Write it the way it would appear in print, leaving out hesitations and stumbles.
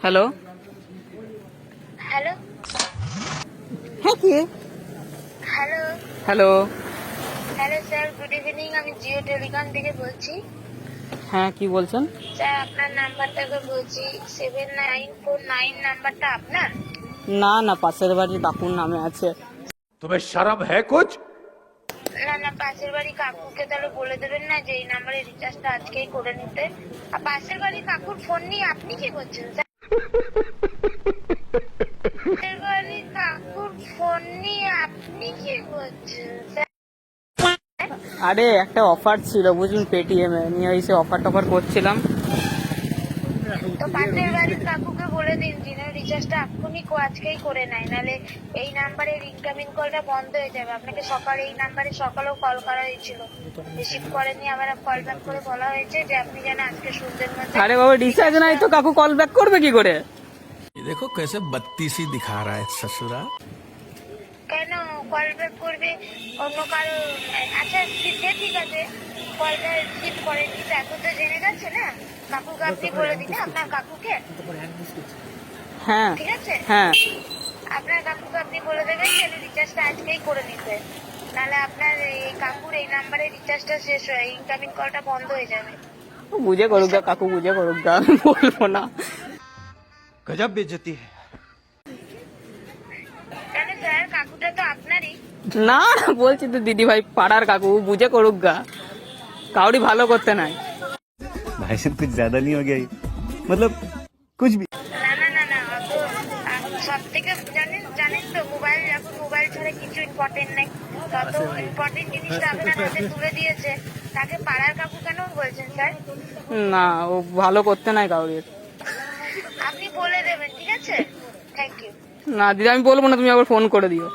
Hello. Hello. হ্যাঁ কি? Hello. Hello. Hello sir, good evening. আমি জিও টেলিকম থেকে বলছি। হ্যাঁ, কি বলছেন? স্যার আপনার নাম্বারটাকে বলছি, 7949 নাম্বারটা আপনার? না না, পাশের বাড়ির কাকুর নামে আছে। तुम्हें शर्म है कुछ? না না, পাশের বাড়ি কাকুকে তাহলে বলে দেবেন না যে এই নাম্বারে রিচার্জটা আজকেই করে নিতে। আর পাশের বাড়ি কাকুর ফোন নিয়ে আপনি কি করছেন স্যার? পাশের বাড়ি কাকুর ফোন নিয়ে আপনি কি করছেন স্যার? আরে একটা অফার ছিল বুঝুন, পেটিএম এ নিয়ে এসে অফার টফার করছিলাম। তো পাশের বাড়ির কাকুকে বলে দিন যেন রিচার্জটা এক্ষুনি আজকেই করে নেয়, নাহলে এই নাম্বারের ইনকামিং কলটা বন্ধ হয়ে যাবে। আপনাকে সকালে এই নাম্বারে সকালেও কল করা হয়েছিল, রিসিভ করেনি, আবার কল ব্যাক করে বলা হয়েছে যে আপনি যেন আজকে সন্ধ্যের মধ্যে। আরে বাবা, রিচার্জ নাই তো কাকু কল ব্যাক করবে কি করে? ये देखो कैसे बत्तीसी दिखा रहा है ससुरा। কেন কল ব্যাক করবে অন্য কারো? আচ্ছা সে ঠিক আছে, কলটা রিসিভ করেনি তো এত তো জেনে গেছে না। কাকুকে আপনি বলে দিন আপনার কাকুকে, হ্যাঁ ঠিক আছে? হ্যাঁ, আপনার কাকুকে আপনি বলে দেবেন যে রিচার্জটা আজকেই করে নিতে, নাহলে আপনার এই কাকুর এই নাম্বারে রিচার্জটা শেষ হয়ে ইনকামিং কলটা বন্ধ হয়ে যাবে। বুঝে করুক গা কাকু, বুঝে করুক গা, আমি বলবো না। गजब बेइज्जती है। কেন স্যার, কাকুটা তো আপনারই। না না, বলছি তো দিদি ভাই, পাড়ার কাকু, বুঝে করুক গা, কাউরি ভালো করতে নাই। भाई साहब कुछ ज्यादा नहीं हो गया ये? मतलब कुछ भी। না না না না, অত সব থেকে জানেন জানেন তো, মোবাইল এখন মোবাইল ছাড়া কিছু ইম্পর্টেন্ট নেই। তত ইম্পর্টেন্ট জিনিসটা আপনার হাতে তুলে দিয়েছে, তাকে পাড়ার কাকু কেন বলছেন স্যার? না, ও ভালো করতে নাই কাউরি। আপনি বলে দেবেন, ঠিক আছে? Thank you. না দিদি, আমি বলবো না, তুমি আবার ফোন করে দিও।